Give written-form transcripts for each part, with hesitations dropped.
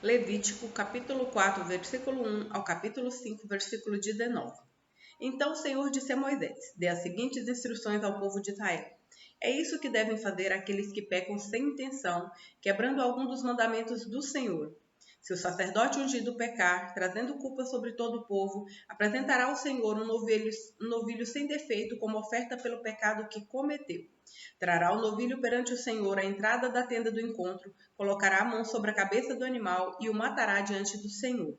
Levítico, capítulo 4, versículo 1 ao capítulo 5, versículo 19. Então o Senhor disse a Moisés: dê as seguintes instruções ao povo de Israel. É isso que devem fazer aqueles que pecam sem intenção, quebrando algum dos mandamentos do Senhor. Se o sacerdote ungido pecar, trazendo culpa sobre todo o povo, apresentará ao Senhor um novilho sem defeito como oferta pelo pecado que cometeu. Trará o novilho perante o Senhor à entrada da tenda do encontro, colocará a mão sobre a cabeça do animal e o matará diante do Senhor.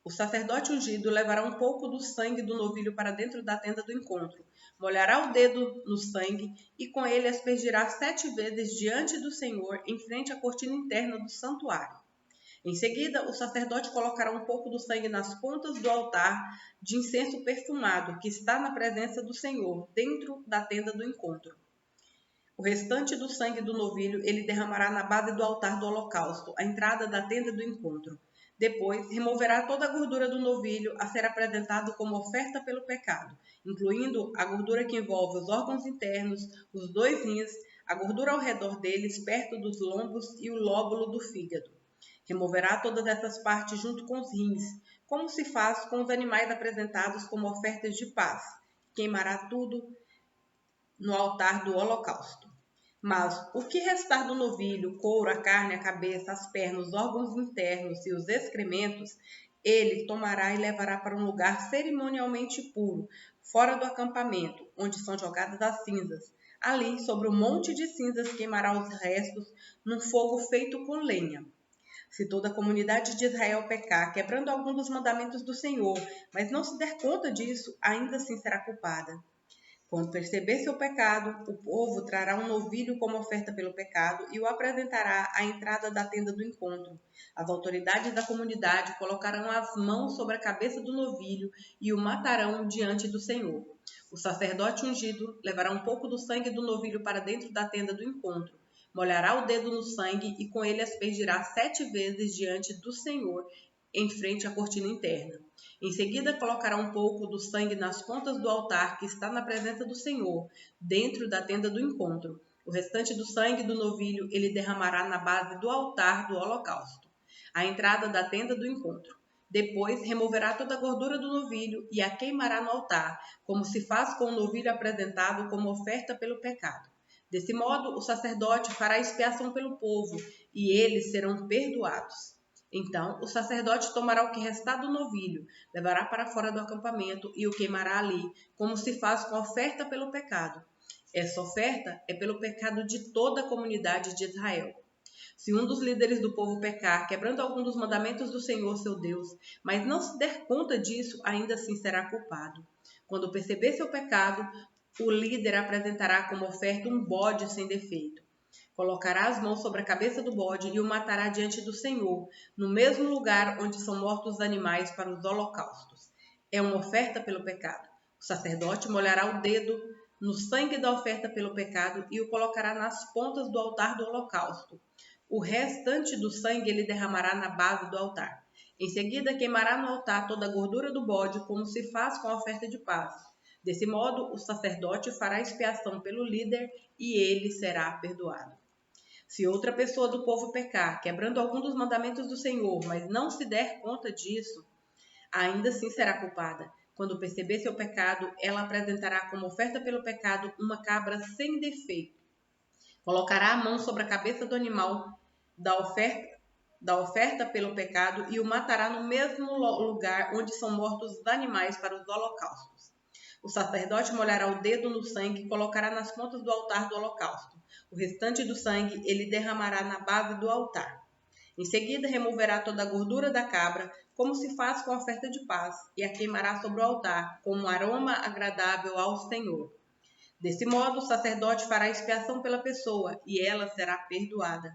O sacerdote ungido levará um pouco do sangue do novilho para dentro da tenda do encontro, molhará o dedo no sangue e com ele aspergirá 7 vezes diante do Senhor, em frente à cortina interna do santuário. Em seguida, o sacerdote colocará um pouco do sangue nas pontas do altar de incenso perfumado que está na presença do Senhor, dentro da tenda do encontro. O restante do sangue do novilho ele derramará na base do altar do holocausto, à entrada da tenda do encontro. Depois, removerá toda a gordura do novilho a ser apresentado como oferta pelo pecado, incluindo a gordura que envolve os órgãos internos, os 2 rins, a gordura ao redor deles, perto dos lombos e o lóbulo do fígado. Removerá todas essas partes junto com os rins, como se faz com os animais apresentados como ofertas de paz. Queimará tudo no altar do holocausto. Mas o que restar do novilho, o couro, a carne, a cabeça, as pernas, os órgãos internos e os excrementos, ele tomará e levará para um lugar cerimonialmente puro, fora do acampamento, onde são jogadas as cinzas. Ali, sobre um monte de cinzas, queimará os restos num fogo feito com lenha. Se toda a comunidade de Israel pecar, quebrando algum dos mandamentos do Senhor, mas não se der conta disso, ainda assim será culpada. Quando perceber seu pecado, o povo trará um novilho como oferta pelo pecado e o apresentará à entrada da tenda do encontro. As autoridades da comunidade colocarão as mãos sobre a cabeça do novilho e o matarão diante do Senhor. O sacerdote ungido levará um pouco do sangue do novilho para dentro da tenda do encontro, molhará o dedo no sangue e com ele aspergirá 7 vezes diante do Senhor, em frente à cortina interna. Em seguida, colocará um pouco do sangue nas pontas do altar que está na presença do Senhor, dentro da tenda do encontro. O restante do sangue do novilho ele derramará na base do altar do holocausto, à entrada da tenda do encontro. Depois, removerá toda a gordura do novilho e a queimará no altar, como se faz com o novilho apresentado como oferta pelo pecado. Desse modo, o sacerdote fará expiação pelo povo, e eles serão perdoados. Então, o sacerdote tomará o que restar do novilho, levará para fora do acampamento e o queimará ali, como se faz com a oferta pelo pecado. Essa oferta é pelo pecado de toda a comunidade de Israel. Se um dos líderes do povo pecar, quebrando algum dos mandamentos do Senhor seu Deus, mas não se der conta disso, ainda assim será culpado. Quando perceber seu pecado, o líder apresentará como oferta um bode sem defeito. Colocará as mãos sobre a cabeça do bode e o matará diante do Senhor, no mesmo lugar onde são mortos os animais para os holocaustos. É uma oferta pelo pecado. O sacerdote molhará o dedo no sangue da oferta pelo pecado e o colocará nas pontas do altar do holocausto. O restante do sangue ele derramará na base do altar. Em seguida, queimará no altar toda a gordura do bode, como se faz com a oferta de paz. Desse modo, o sacerdote fará expiação pelo líder e ele será perdoado. Se outra pessoa do povo pecar, quebrando algum dos mandamentos do Senhor, mas não se der conta disso, ainda assim será culpada. Quando perceber seu pecado, ela apresentará como oferta pelo pecado uma cabra sem defeito. Colocará a mão sobre a cabeça do animal da oferta pelo pecado e o matará no mesmo lugar onde são mortos os animais para os holocaustos. O sacerdote molhará o dedo no sangue e colocará nas pontas do altar do holocausto. O restante do sangue ele derramará na base do altar. Em seguida, removerá toda a gordura da cabra, como se faz com a oferta de paz, e a queimará sobre o altar, como um aroma agradável ao Senhor. Desse modo, o sacerdote fará expiação pela pessoa, e ela será perdoada.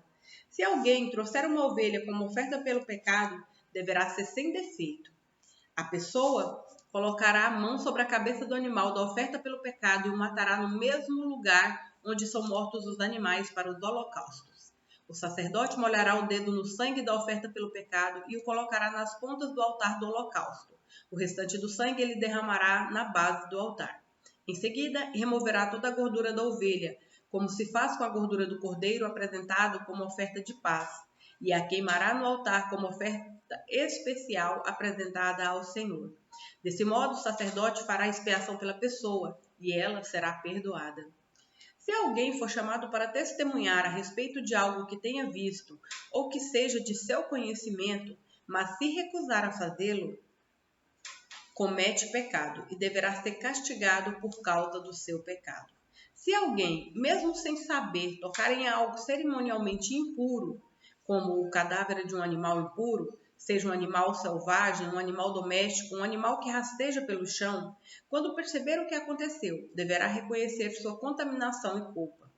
Se alguém trouxer uma ovelha como oferta pelo pecado, deverá ser sem defeito. A pessoa colocará a mão sobre a cabeça do animal da oferta pelo pecado e o matará no mesmo lugar onde são mortos os animais para os holocaustos. O sacerdote molhará o dedo no sangue da oferta pelo pecado e o colocará nas pontas do altar do holocausto. O restante do sangue ele derramará na base do altar. Em seguida, removerá toda a gordura da ovelha, como se faz com a gordura do cordeiro apresentado como oferta de paz. e a queimará no altar como oferta especial apresentada ao Senhor. Desse modo, o sacerdote fará expiação pela pessoa, e ela será perdoada. Se alguém for chamado para testemunhar a respeito de algo que tenha visto, ou que seja de seu conhecimento, mas se recusar a fazê-lo, comete pecado e deverá ser castigado por causa do seu pecado. Se alguém, mesmo sem saber, tocar em algo cerimonialmente impuro, como o cadáver de um animal impuro, seja um animal selvagem, um animal doméstico, um animal que rasteja pelo chão, quando perceber o que aconteceu, deverá reconhecer sua contaminação e culpa.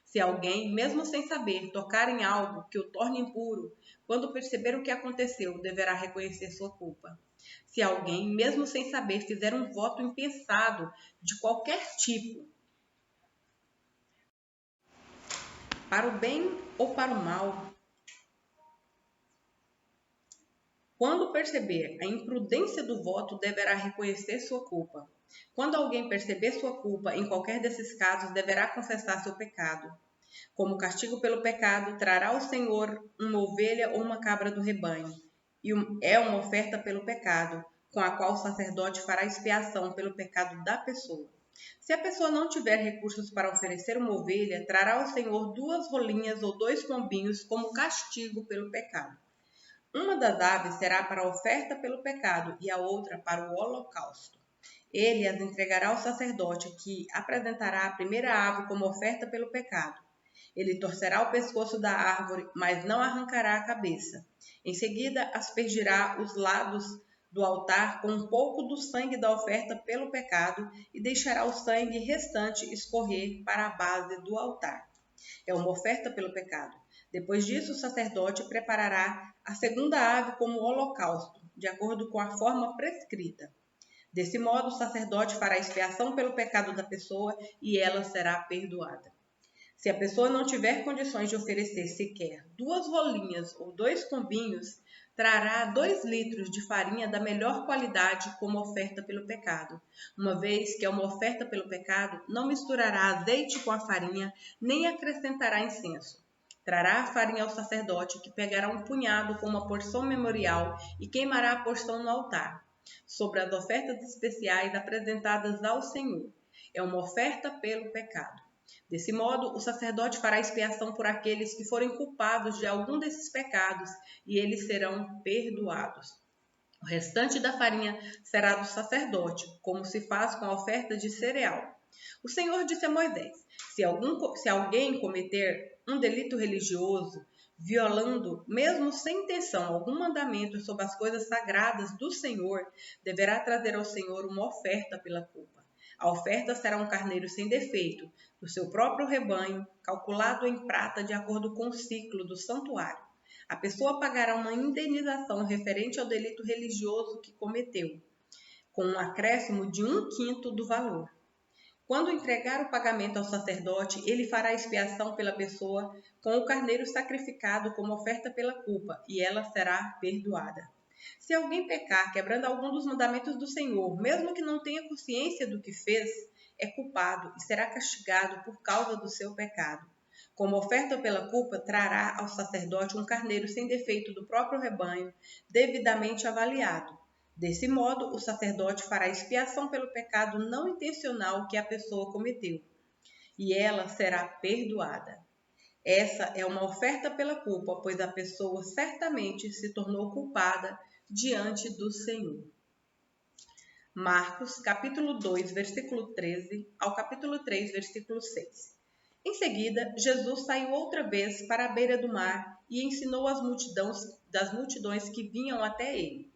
Se alguém, mesmo sem saber, tocar em algo que o torne impuro, quando perceber o que aconteceu, deverá reconhecer sua culpa. Se alguém, mesmo sem saber, fizer um voto impensado de qualquer tipo, para o bem ou para o mal, quando perceber a imprudência do voto, deverá reconhecer sua culpa. Quando alguém perceber sua culpa em qualquer desses casos, deverá confessar seu pecado. Como castigo pelo pecado, trará ao Senhor uma ovelha ou uma cabra do rebanho, e é uma oferta pelo pecado, com a qual o sacerdote fará expiação pelo pecado da pessoa. Se a pessoa não tiver recursos para oferecer uma ovelha, trará ao Senhor 2 rolinhas ou 2 pombinhos como castigo pelo pecado. Uma das aves será para a oferta pelo pecado e a outra para o holocausto. Ele as entregará ao sacerdote, que apresentará a primeira ave como oferta pelo pecado. Ele torcerá o pescoço da árvore, mas não arrancará a cabeça. Em seguida, aspergirá os lados do altar com um pouco do sangue da oferta pelo pecado e deixará o sangue restante escorrer para a base do altar. É uma oferta pelo pecado. Depois disso, o sacerdote preparará a segunda ave como holocausto, de acordo com a forma prescrita. Desse modo, o sacerdote fará expiação pelo pecado da pessoa e ela será perdoada. Se a pessoa não tiver condições de oferecer sequer 2 rolinhas ou 2 pombinhos, trará 2 litros de farinha da melhor qualidade como oferta pelo pecado. Uma vez que é uma oferta pelo pecado, não misturará azeite com a farinha, nem acrescentará incenso. Trará a farinha ao sacerdote, que pegará um punhado com uma porção memorial e queimará a porção no altar, sobre as ofertas especiais apresentadas ao Senhor. É uma oferta pelo pecado. Desse modo, o sacerdote fará expiação por aqueles que forem culpados de algum desses pecados, e eles serão perdoados. O restante da farinha será do sacerdote, como se faz com a oferta de cereal. O Senhor disse a Moisés: se alguém cometer um delito religioso, violando, mesmo sem intenção, algum mandamento sobre as coisas sagradas do Senhor, deverá trazer ao Senhor uma oferta pela culpa. A oferta será um carneiro sem defeito, do seu próprio rebanho, calculado em prata de acordo com o ciclo do santuário. A pessoa pagará uma indenização referente ao delito religioso que cometeu, com um acréscimo de 1/5 do valor. Quando entregar o pagamento ao sacerdote, ele fará expiação pela pessoa com o carneiro sacrificado como oferta pela culpa, e ela será perdoada. Se alguém pecar quebrando algum dos mandamentos do Senhor, mesmo que não tenha consciência do que fez, é culpado e será castigado por causa do seu pecado. Como oferta pela culpa, trará ao sacerdote um carneiro sem defeito do próprio rebanho, devidamente avaliado. Desse modo, o sacerdote fará expiação pelo pecado não intencional que a pessoa cometeu, e ela será perdoada. Essa é uma oferta pela culpa, pois a pessoa certamente se tornou culpada diante do Senhor. Marcos, capítulo 2, versículo 13 ao capítulo 3, versículo 6. Em seguida, Jesus saiu outra vez para a beira do mar e ensinou das multidões que vinham até ele.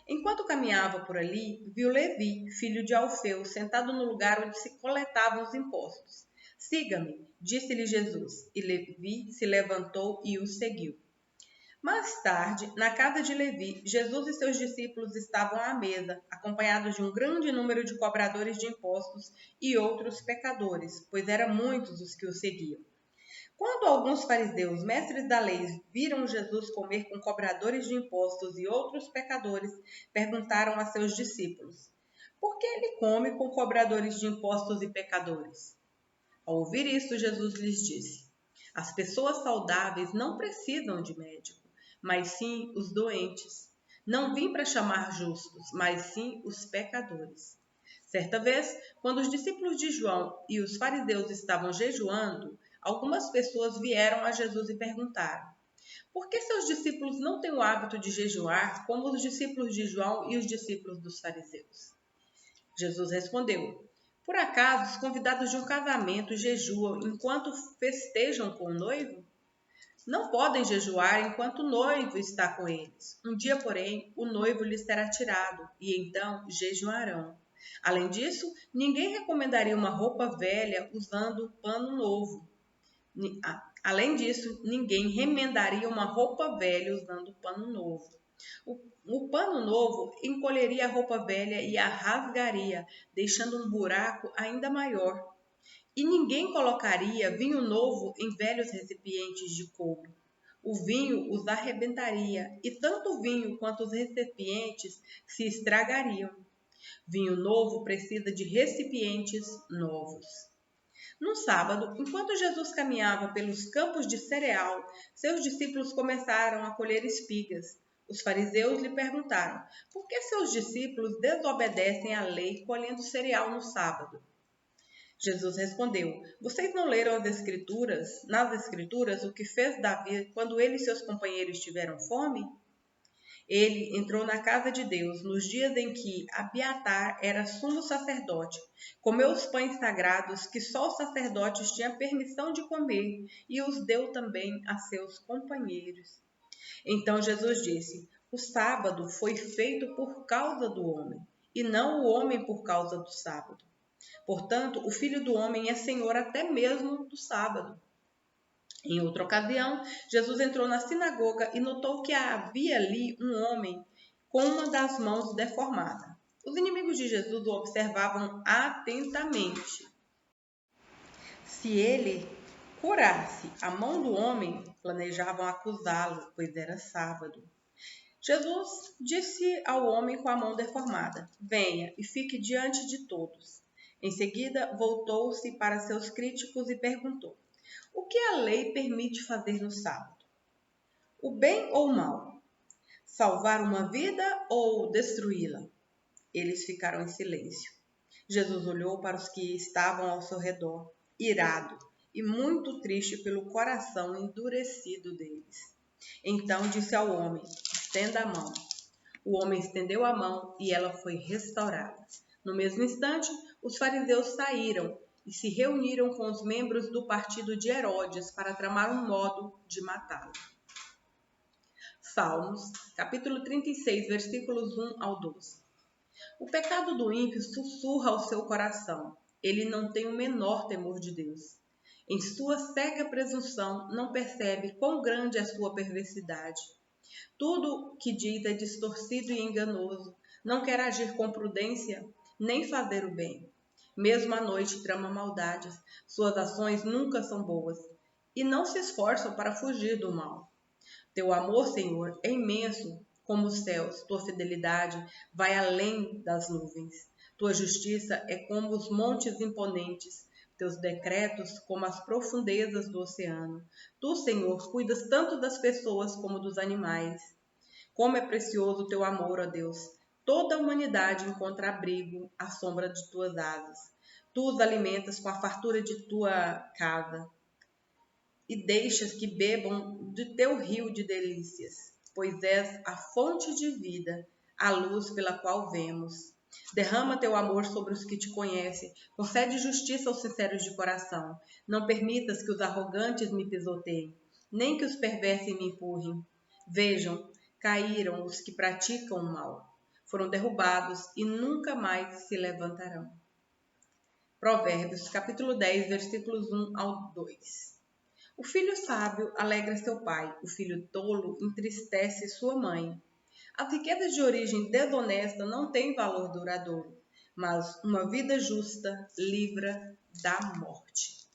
Enquanto caminhava por ali, viu Levi, filho de Alfeu, sentado no lugar onde se coletavam os impostos. Siga-me, disse-lhe Jesus, e Levi se levantou e o seguiu. Mais tarde, na casa de Levi, Jesus e seus discípulos estavam à mesa, acompanhados de um grande número de cobradores de impostos e outros pecadores, pois eram muitos os que o seguiam. Quando alguns fariseus, mestres da lei, viram Jesus comer com cobradores de impostos e outros pecadores, perguntaram a seus discípulos: por que ele come com cobradores de impostos e pecadores? Ao ouvir isso, Jesus lhes disse: As pessoas saudáveis não precisam de médico, mas sim os doentes. Não vim para chamar justos, mas sim os pecadores. Certa vez, quando os discípulos de João e os fariseus estavam jejuando, algumas pessoas vieram a Jesus e perguntaram: por que seus discípulos não têm o hábito de jejuar como os discípulos de João e os discípulos dos fariseus? Jesus respondeu: por acaso os convidados de um casamento jejuam enquanto festejam com o noivo? Não podem jejuar enquanto o noivo está com eles. Um dia, porém, o noivo lhes será tirado, e então jejuarão. Além disso, ninguém recomendaria uma roupa velha usando pano novo. Além disso, ninguém remendaria uma roupa velha usando pano novo. O pano novo encolheria a roupa velha e a rasgaria, deixando um buraco ainda maior. E ninguém colocaria vinho novo em velhos recipientes de couro. O vinho os arrebentaria, e tanto o vinho quanto os recipientes se estragariam. Vinho novo precisa de recipientes novos. No sábado, enquanto Jesus caminhava pelos campos de cereal, seus discípulos começaram a colher espigas. Os fariseus lhe perguntaram: por que seus discípulos desobedecem à lei colhendo cereal no sábado? Jesus respondeu: vocês não leram nas Escrituras, o que fez Davi quando ele e seus companheiros tiveram fome? Ele entrou na casa de Deus nos dias em que Abiatar era sumo sacerdote, comeu os pães sagrados que só os sacerdotes tinham permissão de comer e os deu também a seus companheiros. Então Jesus disse: o sábado foi feito por causa do homem, e não o homem por causa do sábado. Portanto, o Filho do Homem é Senhor até mesmo do sábado. Em outra ocasião, Jesus entrou na sinagoga e notou que havia ali um homem com uma das mãos deformada. Os inimigos de Jesus o observavam atentamente. Se ele curasse a mão do homem, planejavam acusá-lo, pois era sábado. Jesus disse ao homem com a mão deformada: venha e fique diante de todos. Em seguida, voltou-se para seus críticos e perguntou: o que a lei permite fazer no sábado? O bem ou o mal? Salvar uma vida ou destruí-la? Eles ficaram em silêncio. Jesus olhou para os que estavam ao seu redor, irado e muito triste pelo coração endurecido deles. Então disse ao homem: estenda a mão. O homem estendeu a mão e ela foi restaurada. No mesmo instante, os fariseus saíram e se reuniram com os membros do partido de Herodes para tramar um modo de matá-lo. Salmos, capítulo 36, versículos 1 ao 12. O pecado do ímpio sussurra ao seu coração. Ele não tem o menor temor de Deus. Em sua cega presunção, não percebe quão grande é sua perversidade. Tudo que diz é distorcido e enganoso. Não quer agir com prudência, nem fazer o bem. Mesmo à noite trama maldades. Suas ações nunca são boas. E não se esforçam para fugir do mal. Teu amor, Senhor, é imenso como os céus. Tua fidelidade vai além das nuvens. Tua justiça é como os montes imponentes. Teus decretos como as profundezas do oceano. Tu, Senhor, cuidas tanto das pessoas como dos animais. Como é precioso o teu amor, ó Deus! Toda a humanidade encontra abrigo à sombra de tuas asas. Tu os alimentas com a fartura de tua casa e deixas que bebam de teu rio de delícias, pois és a fonte de vida, a luz pela qual vemos. Derrama teu amor sobre os que te conhecem, concede justiça aos sinceros de coração. Não permitas que os arrogantes me pisoteiem, nem que os perversos me empurrem. Vejam, caíram os que praticam o mal. Foram derrubados e nunca mais se levantarão. Provérbios, capítulo 10, versículos 1 ao 2. O filho sábio alegra seu pai, o filho tolo entristece sua mãe. As riquezas de origem desonesta não têm valor duradouro, mas uma vida justa livra da morte.